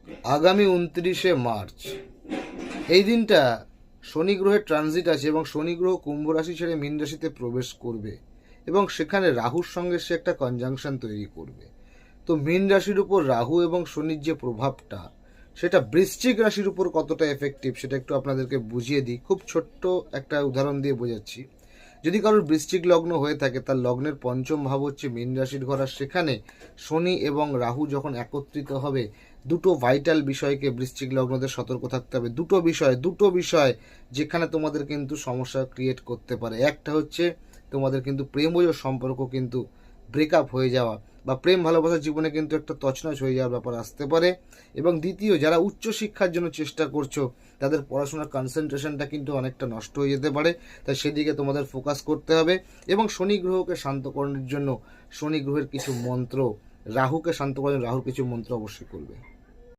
আগামী 29শে মার্চ এই দিনটা শনি গ্রহের ট্রানজিট আছে এবং শনি গ্রহ কুম্ভ রাশি ছেড়ে মীন রাশিতে প্রবেশ করবে এবং সেখানে রাহুর সঙ্গে সে একটা কনজাংশন তৈরি করবে। তো মীন রাশির উপর রাহু এবং শনির যে প্রভাবটা, সেটা বৃশ্চিক রাশির উপর কতটা এফেক্টিভ সেটা একটু আপনাদেরকে বুঝিয়ে দিই। খুব ছোট্ট একটা উদাহরণ দিয়ে বোঝাচ্ছি। যদি কারোর বৃশ্চিক লগ্ন হয়ে থাকে, তার লগ্নের পঞ্চম ভাব হচ্ছে মীন রাশির ঘর, আর সেখানে শনি এবং রাহু যখন একত্রিত হবে, দুটো ভাইটাল বিষয়কে বৃশ্চিক লগ্নদের সতর্ক থাকতে হবে। দুটো বিষয় যেখানে তোমাদের কিন্তু সমস্যা ক্রিয়েট করতে পারে। একটা হচ্ছে তোমাদের কিন্তু প্রেমজ সম্পর্ক কিন্তু ব্রেকআপ হয়ে যাওয়া, বা প্রেম ভালোবাসার জীবনে কিন্তু একটা তছনছ হয়ে যাওয়ার ব্যাপার আসতে পারে। এবং দ্বিতীয়, যারা উচ্চশিক্ষার জন্য চেষ্টা করছো, তাদের পড়াশোনার কনসেন্ট্রেশনটা কিন্তু অনেকটা নষ্ট হয়ে যেতে পারে। তাই সেদিকে তোমাদের ফোকাস করতে হবে। এবং শনি গ্রহকে শান্ত করানোর জন্য শনি গ্রহের কিছু মন্ত্র, রাহুকে শান্ত করার জন্য রাহুর কিছু মন্ত্র অবশ্যই করবে।